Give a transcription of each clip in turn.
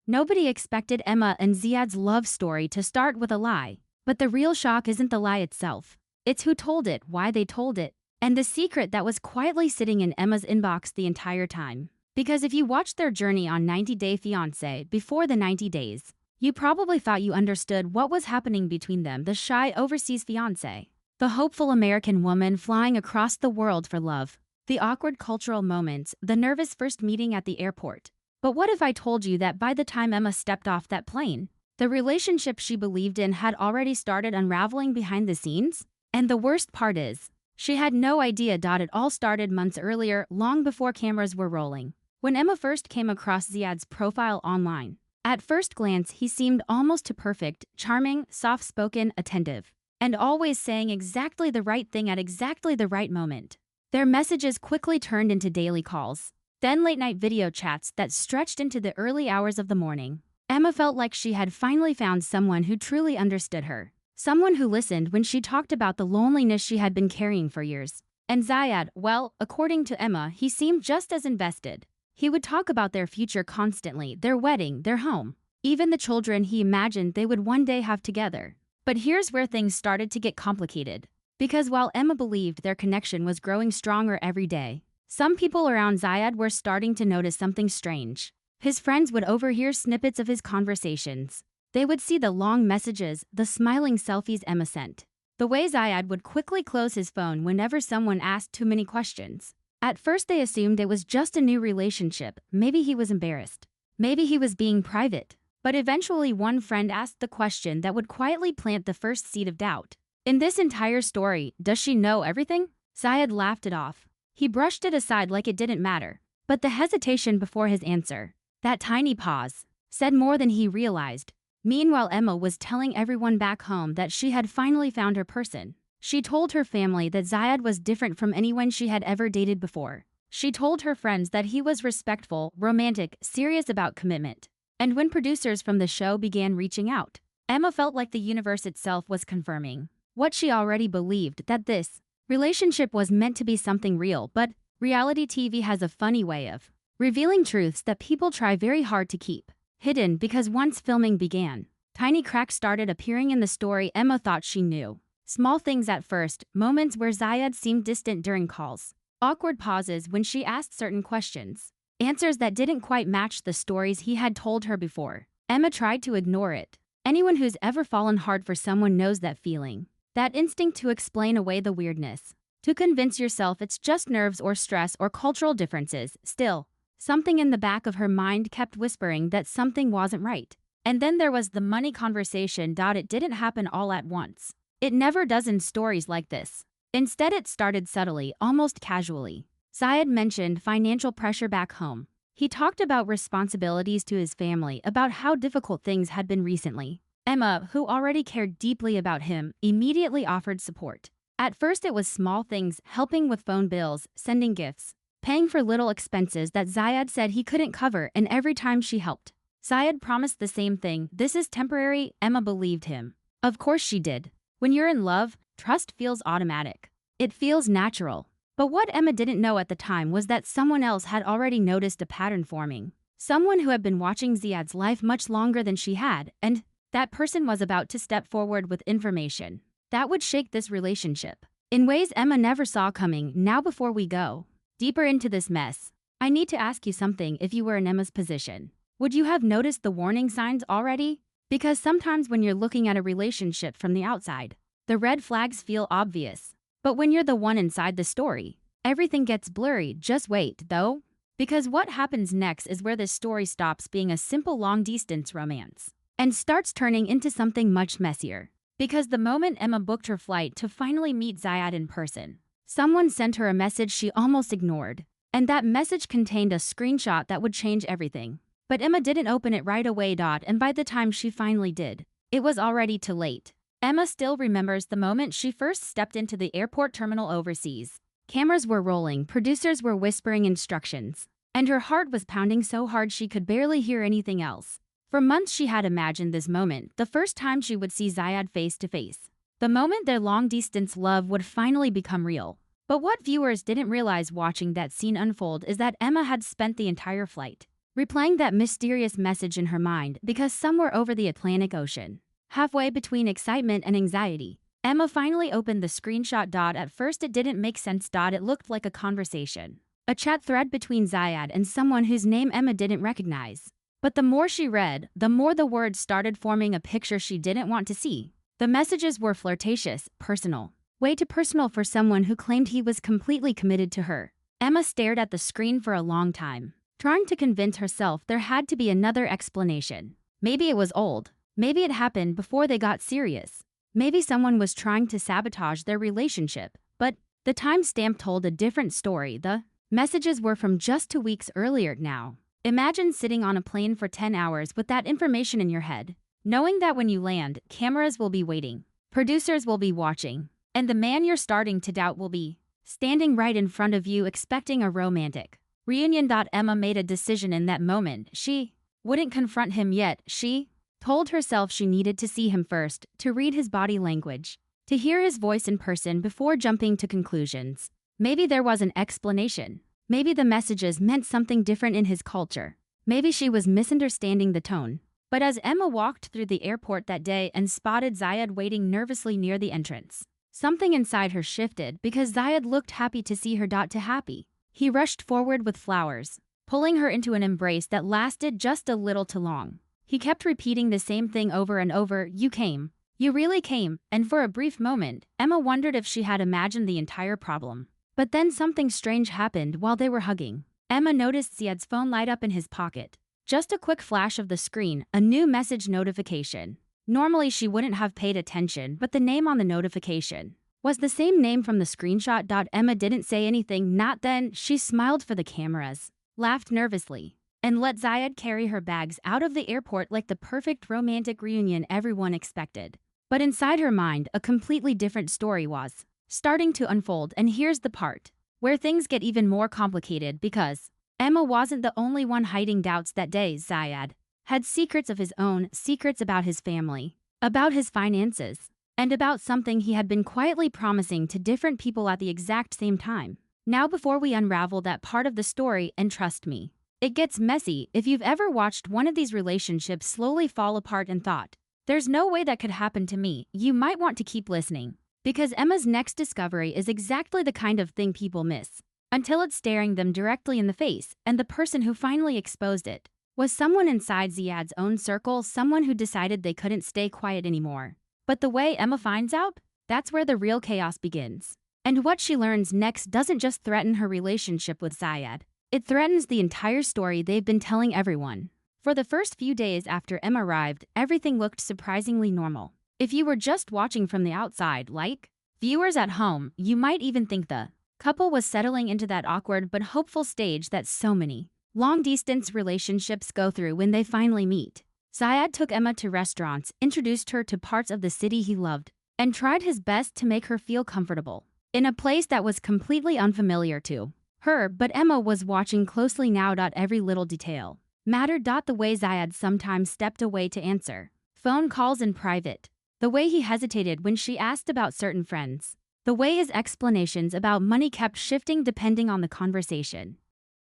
Nobody expected Emma and Ziad's love story to start with a lie. But the real shock isn't the lie itself. It's who told it, why they told it, and the secret that was quietly sitting in Emma's inbox the entire time. Because if you watched their journey on 90 Day Fiancé before the 90 days, you probably thought you understood what was happening between them. The shy overseas fiancé, the hopeful American woman flying across the world for love, the awkward cultural moments, the nervous first meeting at the airport. But what if I told you that by the time Emma stepped off that plane, the relationship she believed in had already started unraveling behind the scenes? And the worst part is, she had no idea. It all started months earlier, long before cameras were rolling. When Emma first came across Ziad's profile online, at first glance he seemed almost too perfect, charming, soft-spoken, attentive, and always saying exactly the right thing at exactly the right moment. Their messages quickly turned into daily calls, then late-night video chats that stretched into the early hours of the morning. Emma felt like she had finally found someone who truly understood her. Someone who listened when she talked about the loneliness she had been carrying for years. And Ziad, well, according to Emma, he seemed just as invested. He would talk about their future constantly, their wedding, their home, even the children he imagined they would one day have together. But here's where things started to get complicated. Because while Emma believed their connection was growing stronger every day, some people around Ziad were starting to notice something strange. His friends would overhear snippets of his conversations. They would see the long messages, the smiling selfies Emma sent, the way Ziad would quickly close his phone whenever someone asked too many questions. At first they assumed it was just a new relationship. Maybe he was embarrassed. Maybe he was being private. But eventually one friend asked the question that would quietly plant the first seed of doubt. In this entire story, does she know everything? Ziad laughed it off. He brushed it aside like it didn't matter. But the hesitation before his answer, that tiny pause, said more than he realized. Meanwhile, Emma was telling everyone back home that she had finally found her person. She told her family that Ziad was different from anyone she had ever dated before. She told her friends that he was respectful, romantic, serious about commitment. And when producers from the show began reaching out, Emma felt like the universe itself was confirming what she already believed, that this relationship was meant to be something real. But reality TV has a funny way of revealing truths that people try very hard to keep hidden, because once filming began, tiny cracks started appearing in the story Emma thought she knew. Small things at first, moments where Ziad seemed distant during calls, awkward pauses when she asked certain questions, answers that didn't quite match the stories he had told her before. Emma tried to ignore it. Anyone who's ever fallen hard for someone knows that feeling. That instinct to explain away the weirdness. To convince yourself it's just nerves or stress or cultural differences. Still, something in the back of her mind kept whispering that something wasn't right. And then there was the money conversation. It didn't happen all at once. It never does in stories like this. Instead, it started subtly, almost casually. Ziad mentioned financial pressure back home. He talked about responsibilities to his family, about how difficult things had been recently. Emma, who already cared deeply about him, immediately offered support. At first it was small things, helping with phone bills, sending gifts, paying for little expenses that Ziad said he couldn't cover, and every time she helped, Ziad promised the same thing: this is temporary. Emma believed him. Of course she did. When you're in love, trust feels automatic. It feels natural. But what Emma didn't know at the time was that someone else had already noticed a pattern forming. Someone who had been watching Ziad's life much longer than she had, and that person was about to step forward with information that would shake this relationship in ways Emma never saw coming. Now, before we go deeper into this mess, I need to ask you something. If you were in Emma's position, would you have noticed the warning signs already? Because sometimes when you're looking at a relationship from the outside, the red flags feel obvious. But when you're the one inside the story, everything gets blurry. Just wait, though, because what happens next is where this story stops being a simple long-distance romance and starts turning into something much messier. Because the moment Emma booked her flight to finally meet Ziad in person, someone sent her a message she almost ignored. And that message contained a screenshot that would change everything. But Emma didn't open it right away. And by the time she finally did, it was already too late. Emma still remembers the moment she first stepped into the airport terminal overseas. Cameras were rolling, producers were whispering instructions, and her heart was pounding so hard she could barely hear anything else. For months she had imagined this moment, the first time she would see Ziad face to face. The moment their long-distance love would finally become real. But what viewers didn't realize watching that scene unfold is that Emma had spent the entire flight replaying that mysterious message in her mind because somewhere over the Atlantic Ocean, halfway between excitement and anxiety, Emma finally opened the screenshot. At first it didn't make sense. It looked like a conversation, a chat thread between Ziad and someone whose name Emma didn't recognize. But the more she read, the more the words started forming a picture she didn't want to see. The messages were flirtatious, personal. Way too personal for someone who claimed he was completely committed to her. Emma stared at the screen for a long time, trying to convince herself there had to be another explanation. Maybe it was old. Maybe it happened before they got serious. Maybe someone was trying to sabotage their relationship. But the timestamp told a different story. The messages were from just 2 weeks earlier now. Imagine sitting on a plane for 10 hours with that information in your head, knowing that when you land, cameras will be waiting, producers will be watching, and the man you're starting to doubt will be standing right in front of you expecting a romantic reunion. Emma made a decision in that moment. She wouldn't confront him yet. She told herself she needed to see him first, to read his body language, to hear his voice in person before jumping to conclusions. Maybe there was an explanation. Maybe the messages meant something different in his culture. Maybe she was misunderstanding the tone. But as Emma walked through the airport that day and spotted Ziad waiting nervously near the entrance, something inside her shifted because Ziad looked happy to see her. To happy. He rushed forward with flowers, pulling her into an embrace that lasted just a little too long. He kept repeating the same thing over and over. You came. You really came. And for a brief moment, Emma wondered if she had imagined the entire problem. But then something strange happened while they were hugging. Emma noticed Ziad's phone light up in his pocket. Just a quick flash of the screen, a new message notification. Normally she wouldn't have paid attention, but the name on the notification was the same name from the screenshot. Emma didn't say anything. Not then. She smiled for the cameras, laughed nervously, and let Ziad carry her bags out of the airport like the perfect romantic reunion everyone expected. But inside her mind, a completely different story was starting to unfold. And here's the part where things get even more complicated, because Emma wasn't the only one hiding doubts that day. Ziad had secrets of his own, secrets about his family, about his finances, and about something he had been quietly promising to different people at the exact same time. Now before we unravel that part of the story, and trust me, it gets messy. If you've ever watched one of these relationships slowly fall apart and thought, there's no way that could happen to me, you might want to keep listening. Because Emma's next discovery is exactly the kind of thing people miss, until it's staring them directly in the face, and the person who finally exposed it was someone inside Ziad's own circle, someone who decided they couldn't stay quiet anymore. But the way Emma finds out, that's where the real chaos begins. And what she learns next doesn't just threaten her relationship with Ziad, it threatens the entire story they've been telling everyone. For the first few days after Emma arrived, everything looked surprisingly normal. If you were just watching from the outside, like viewers at home, you might even think the couple was settling into that awkward but hopeful stage that so many long-distance relationships go through when they finally meet. Ziad took Emma to restaurants, introduced her to parts of the city he loved, and tried his best to make her feel comfortable in a place that was completely unfamiliar to her. But Emma was watching closely now. Every little detail mattered. The way Ziad sometimes stepped away to answer phone calls in private, the way he hesitated when she asked about certain friends, the way his explanations about money kept shifting depending on the conversation.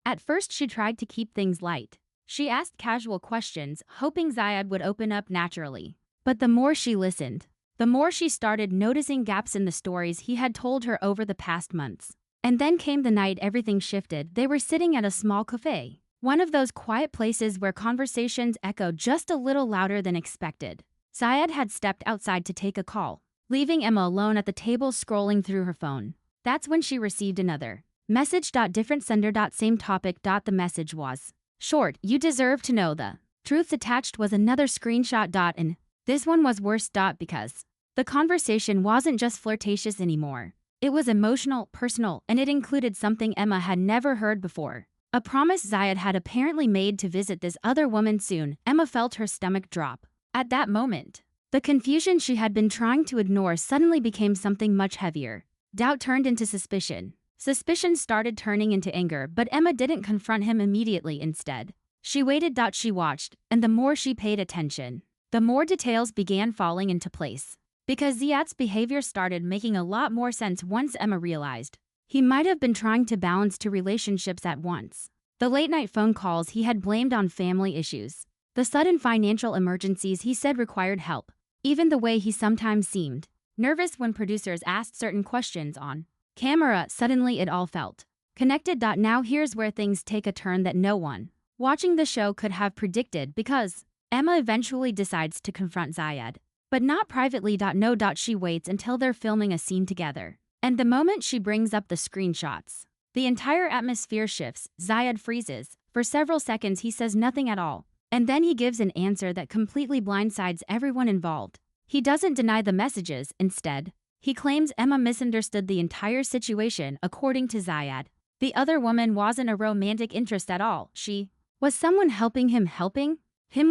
At first she tried to keep things light. She asked casual questions, hoping Ziad would open up naturally. But the more she listened, the more she started noticing gaps in the stories he had told her over the past months. And then came the night everything shifted. They were sitting at a small cafe, one of those quiet places where conversations echo just a little louder than expected. Ziad had stepped outside to take a call, leaving Emma alone at the table scrolling through her phone. That's when she received another message. Different sender. Same topic. The message was short. You deserve to know the truth. Attached was another screenshot. And this one was worse. Because the conversation wasn't just flirtatious anymore. It was emotional, personal, and it included something Emma had never heard before. A promise Ziad had apparently made to visit this other woman soon. Emma felt her stomach drop. At that moment, the confusion she had been trying to ignore suddenly became something much heavier. Doubt turned into suspicion. Suspicion started turning into anger, but Emma didn't confront him immediately. Instead, she waited. She watched, and the more she paid attention, the more details began falling into place. Because Ziad's behavior started making a lot more sense once Emma realized he might have been trying to balance two relationships at once. The late-night phone calls he had blamed on family issues. The sudden financial emergencies he said required help. Even the way he sometimes seemed nervous when producers asked certain questions on camera, suddenly it all felt connected. Now here's where things take a turn that no one watching the show could have predicted, because Emma eventually decides to confront Ziad. But not privately. No. She waits until they're filming a scene together. And the moment she brings up the screenshots, the entire atmosphere shifts. Ziad freezes. For several seconds he says nothing at all. And then he gives an answer that completely blindsides everyone involved. He doesn't deny the messages. Instead, he claims Emma misunderstood the entire situation. According to Ziad, the other woman wasn't a romantic interest at all. She was someone helping him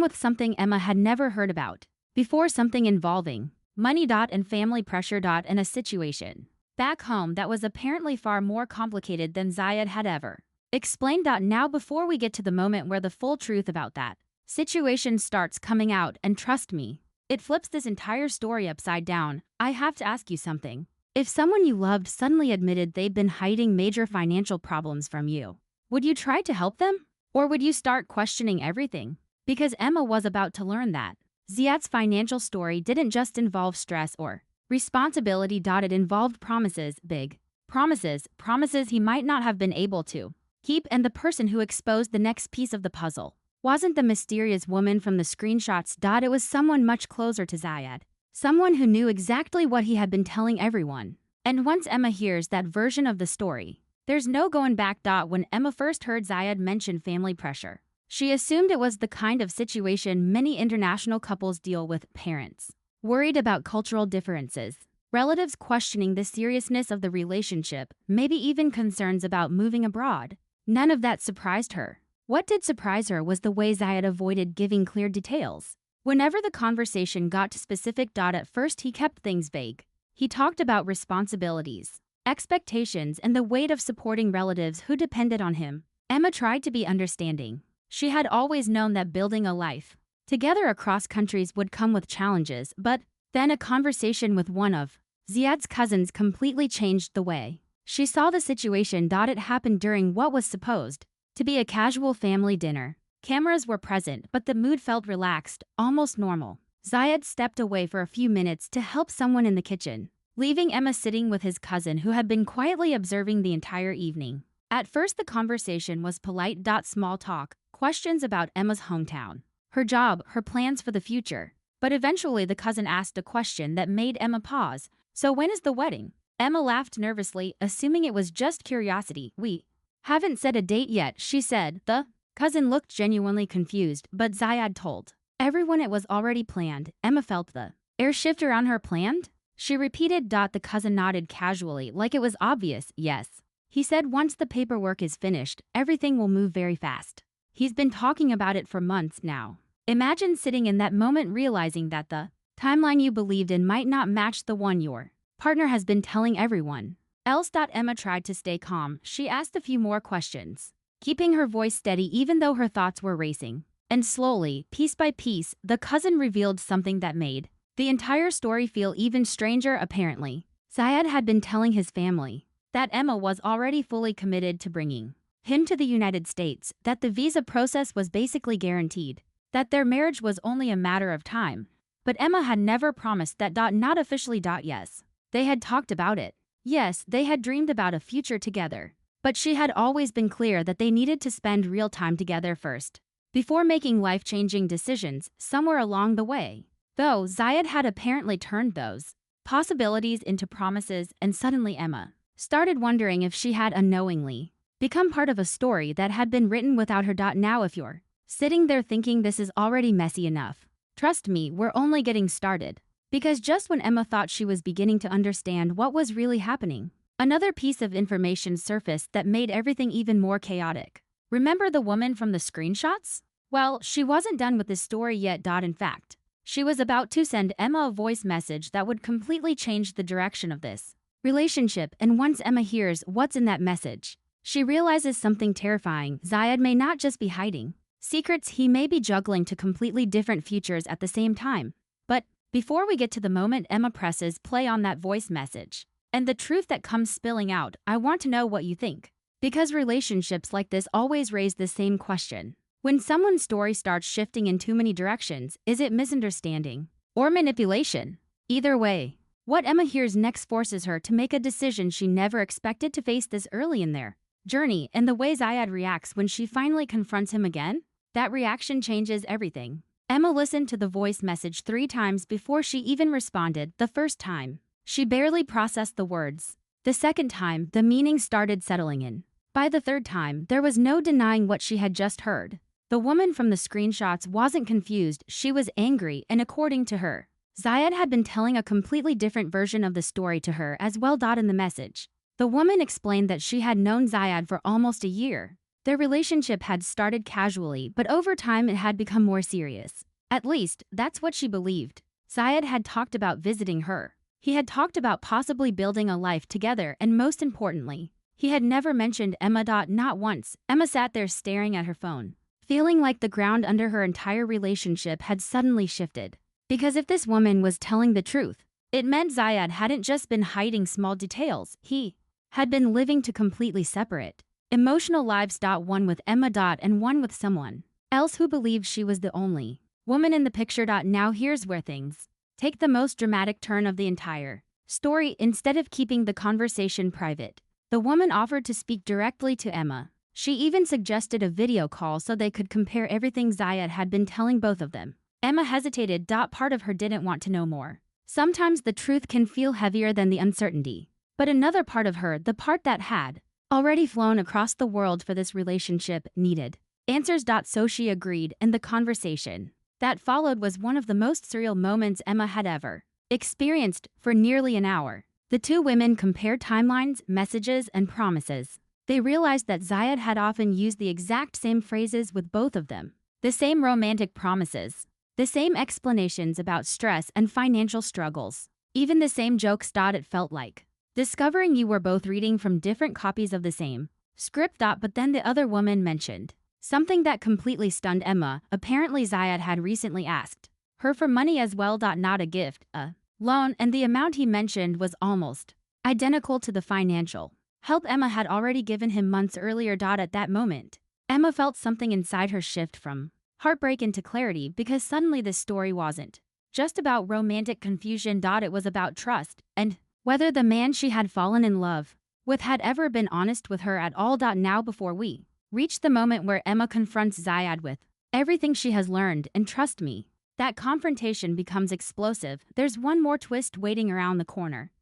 with something Emma had never heard about before, something involving money. And family pressure. And a situation back home that was apparently far more complicated than Ziad had ever explained. Now before we get to the moment where the full truth about that situation starts coming out, and trust me, it flips this entire story upside down, I have to ask you something. If someone you loved suddenly admitted they'd been hiding major financial problems from you, would you try to help them? Or would you start questioning everything? Because Emma was about to learn that Ziad's financial story didn't just involve stress or responsibility. It involved promises, big promises he might not have been able to keep, and the person who exposed the next piece of the puzzle wasn't the mysterious woman from the screenshots. It was someone much closer to Ziad, someone who knew exactly what he had been telling everyone. And once Emma hears that version of the story, there's no going back. When Emma first heard Ziad mention family pressure, she assumed it was the kind of situation many international couples deal with: parents worried about cultural differences, relatives questioning the seriousness of the relationship, maybe even concerns about moving abroad. None of that surprised her. What did surprise her was the way Ziad avoided giving clear details whenever the conversation got to specific. At first he kept things vague. He talked about responsibilities, expectations, and the weight of supporting relatives who depended on him. Emma tried to be understanding. She had always known that building a life together across countries would come with challenges, but then a conversation with one of Ziad's cousins completely changed the way she saw the situation. It happened during what was supposed to be a casual family dinner. Cameras were present, but the mood felt relaxed, almost normal. Ziad stepped away for a few minutes to help someone in the kitchen, leaving Emma sitting with his cousin, who had been quietly observing the entire evening. At first the conversation was polite. Small talk, questions about Emma's hometown, her job, her plans for the future. But eventually the cousin asked a question that made Emma pause. So when is the wedding? Emma laughed nervously, assuming it was just curiosity. We haven't set a date yet, she said. The cousin looked genuinely confused, but Ziad told everyone it was already planned. Emma felt the air shift around her. Planned? She repeated. The cousin nodded casually, like it was obvious. Yes. He said once the paperwork is finished, everything will move very fast. He's been talking about it for months now. Imagine sitting in that moment realizing that the timeline you believed in might not match the one your partner has been telling everyone else. Emma tried to stay calm. She asked a few more questions, keeping her voice steady even though her thoughts were racing. And slowly, piece by piece, the cousin revealed something that made the entire story feel even stranger. Apparently, Ziad had been telling his family that Emma was already fully committed to bringing him to the United States, that the visa process was basically guaranteed, that their marriage was only a matter of time. But Emma had never promised that. Not officially. Yes, they had talked about it. Yes, they had dreamed about a future together. But she had always been clear that they needed to spend real time together first, before making life-changing decisions. Somewhere along the way, though, Ziad had apparently turned those possibilities into promises, and suddenly Emma started wondering if she had unknowingly become part of a story that had been written without her. Now if you're sitting there thinking this is already messy enough, trust me, we're only getting started. Because just when Emma thought she was beginning to understand what was really happening, another piece of information surfaced that made everything even more chaotic. Remember the woman from the screenshots? Well, she wasn't done with this story yet. In fact, she was about to send Emma a voice message that would completely change the direction of this relationship. And once Emma hears what's in that message, she realizes something terrifying. Ziad may not just be hiding secrets, he may be juggling two completely different futures at the same time. But before we get to the moment Emma presses play on that voice message and the truth that comes spilling out, I want to know what you think. Because relationships like this always raise the same question. When someone's story starts shifting in too many directions, is it misunderstanding or manipulation? Either way, what Emma hears next forces her to make a decision she never expected to face this early in their journey, and the way Ziad reacts when she finally confronts him again, that reaction changes everything. Emma listened to the voice message 3 times before she even responded. The first time, she barely processed the words. The second time, the meaning started settling in. By the third time, there was no denying what she had just heard. The woman from the screenshots wasn't confused, she was angry, and according to her, Ziad had been telling a completely different version of the story to her as well. In the message, the woman explained that she had known Ziad for almost a year. Their relationship had started casually, but over time it had become more serious. At least, that's what she believed. Ziad had talked about visiting her. He had talked about possibly building a life together, and most importantly, he had never mentioned Emma. Not once. Emma sat there staring at her phone, feeling like the ground under her entire relationship had suddenly shifted. Because if this woman was telling the truth, it meant Ziad hadn't just been hiding small details, he had been living two completely separate emotional lives. One with Emma. And one with someone else who believed she was the only woman in the picture. Now here's where things take the most dramatic turn of the entire story. Instead of keeping the conversation private, the woman offered to speak directly to Emma. She even suggested a video call so they could compare everything Ziad had been telling both of them. Emma hesitated. Part of her didn't want to know more. Sometimes the truth can feel heavier than the uncertainty. But another part of her, the part that had already flown across the world for this relationship, needed answers. So she agreed, and the conversation that followed was one of the most surreal moments Emma had ever experienced. For nearly an hour, the two women compared timelines, messages, and promises. They realized that Ziad had often used the exact same phrases with both of them. The same romantic promises. The same explanations about stress and financial struggles. Even the same jokes. It felt like discovering you were both reading from different copies of the same script. But then the other woman mentioned something that completely stunned Emma. Apparently Ziad had recently asked her for money as well. Not a gift, a loan, and the amount he mentioned was almost identical to the financial help Emma had already given him months earlier. At that moment, Emma felt something inside her shift from heartbreak into clarity, because suddenly this story wasn't just about romantic confusion. It was about trust, and whether the man she had fallen in love with had ever been honest with her at all. Now before we reach the moment where Emma confronts Ziad with everything she has learned, and trust me, that confrontation becomes explosive. There's one more twist waiting around the corner.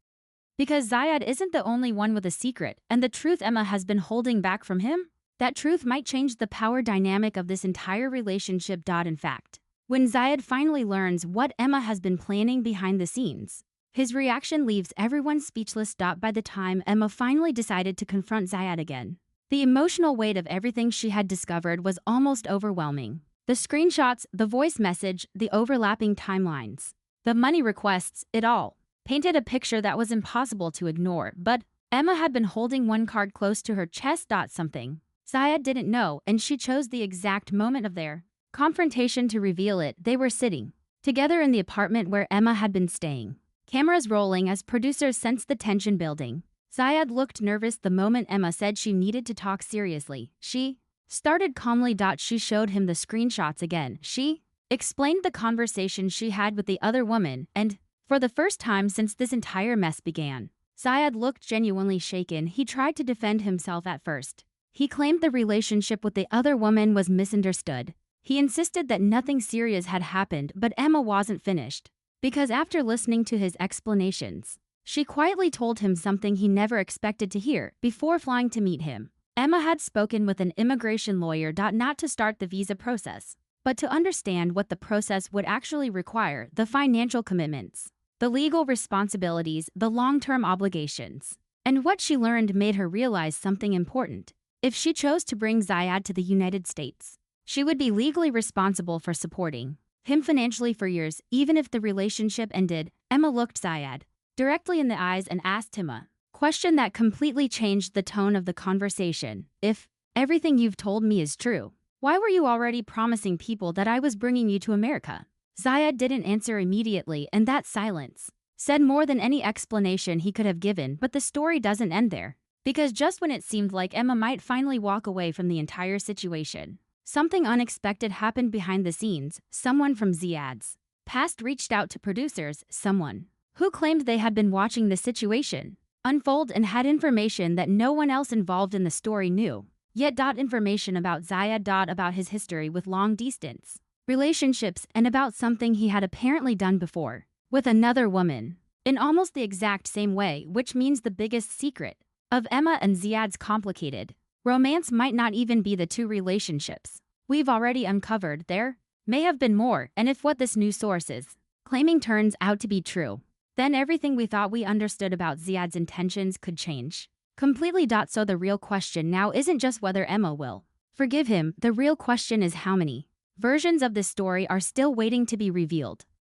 Because Ziad isn't the only one with a secret, and the truth Emma has been holding back from him, that truth might change the power dynamic of this entire relationship. In fact, when Ziad finally learns what Emma has been planning behind the scenes, his reaction leaves everyone speechless. By the time Emma finally decided to confront Ziad again, the emotional weight of everything she had discovered was almost overwhelming. The screenshots, the voice message, the overlapping timelines, the money requests, it all painted a picture that was impossible to ignore. But Emma had been holding one card close to her chest. Something Ziad didn't know, and she chose the exact moment of their confrontation to reveal it. They were sitting together in the apartment where Emma had been staying. Cameras rolling as producers sensed the tension building. Ziad looked nervous the moment Emma said she needed to talk seriously. She started calmly. She showed him the screenshots again. She explained the conversation she had with the other woman, and for the first time since this entire mess began, Ziad looked genuinely shaken. He tried to defend himself at first. He claimed the relationship with the other woman was misunderstood. He insisted that nothing serious had happened, but Emma wasn't finished. Because after listening to his explanations, she quietly told him something he never expected to hear. Before flying to meet him, Emma had spoken with an immigration lawyer. Not to start the visa process, but to understand what the process would actually require, the financial commitments, the legal responsibilities, the long-term obligations. And what she learned made her realize something important. If she chose to bring Ziad to the United States, she would be legally responsible for supporting him financially for years. Even if the relationship ended, Emma looked Ziad directly in the eyes and asked him a question that completely changed the tone of the conversation. If everything you've told me is true, why were you already promising people that I was bringing you to America? Ziad didn't answer immediately, and that silence said more than any explanation he could have given. But the story doesn't end there. Because just when it seemed like Emma might finally walk away from the entire situation, something unexpected happened behind the scenes. Someone from Ziad's past reached out to producers, someone who claimed they had been watching the situation unfold and had information that no one else involved in the story knew. Yet information about Ziad about his history with long distance relationships and about something he had apparently done before with another woman in almost the exact same way, which means the biggest secret of Emma and Ziad's complicated romance might not even be the two relationships we've already uncovered. There may have been more, and if what this new source is claiming turns out to be true, then everything we thought we understood about Ziad's intentions could change completely. So the real question now isn't just whether Emma will forgive him, the real question is how many versions of this story are still waiting to be revealed.